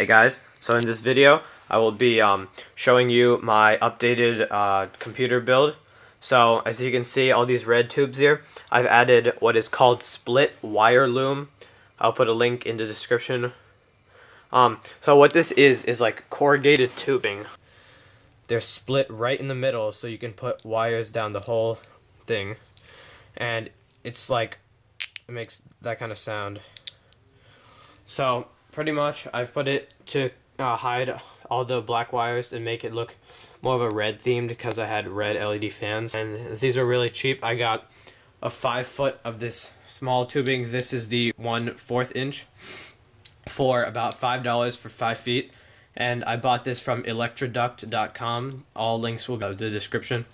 Hey guys, so in this video I will be showing you my updated computer build. So as you can see, all these red tubes here, I've added what is called split wire loom. I'll put a link in the description. So what this is like corrugated tubing. They're split right in the middle so you can put wires down the whole thing, and it's like, it makes that kind of sound. So pretty much I've put it to hide all the black wires and make it look more of a red themed because I had red LED fans, and these are really cheap. I got a 5 foot of this small tubing. This is the 1/4 inch for about $5 for 5 feet, and I bought this from electroduct.com. All links will be in the description.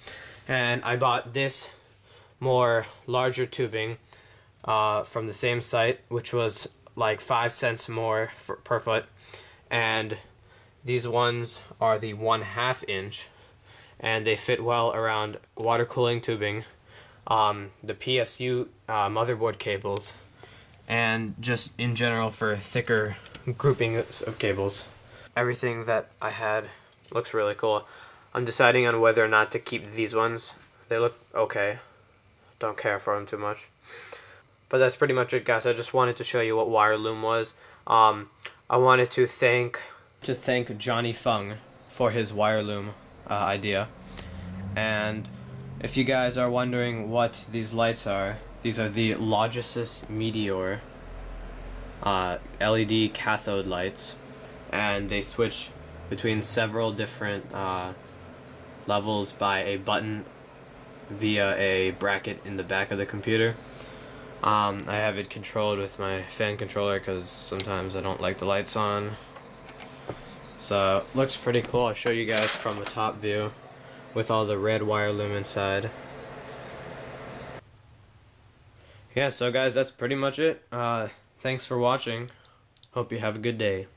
And I bought this more larger tubing from the same site, which was like 5 cents more per foot, and these ones are the 1/2 inch, and they fit well around water cooling tubing, the PSU motherboard cables, and just in general for thicker groupings of cables. Everything that I had looks really cool. I'm deciding on whether or not to keep these ones. They look okay. Don't care for them too much. But that's pretty much it, guys. I just wanted to show you what wire loom was. I wanted to thank Johnny Phung for his wire loom idea. And if you guys are wondering what these lights are, these are the Logisys Meteor LED cathode lights, and they switch between several different levels by a button via a bracket in the back of the computer. I have it controlled with my fan controller because sometimes I don't like the lights on. So looks pretty cool. I'll show you guys from the top view with all the red wire loom inside. Yeah, so guys, that's pretty much it. Thanks for watching. Hope you have a good day.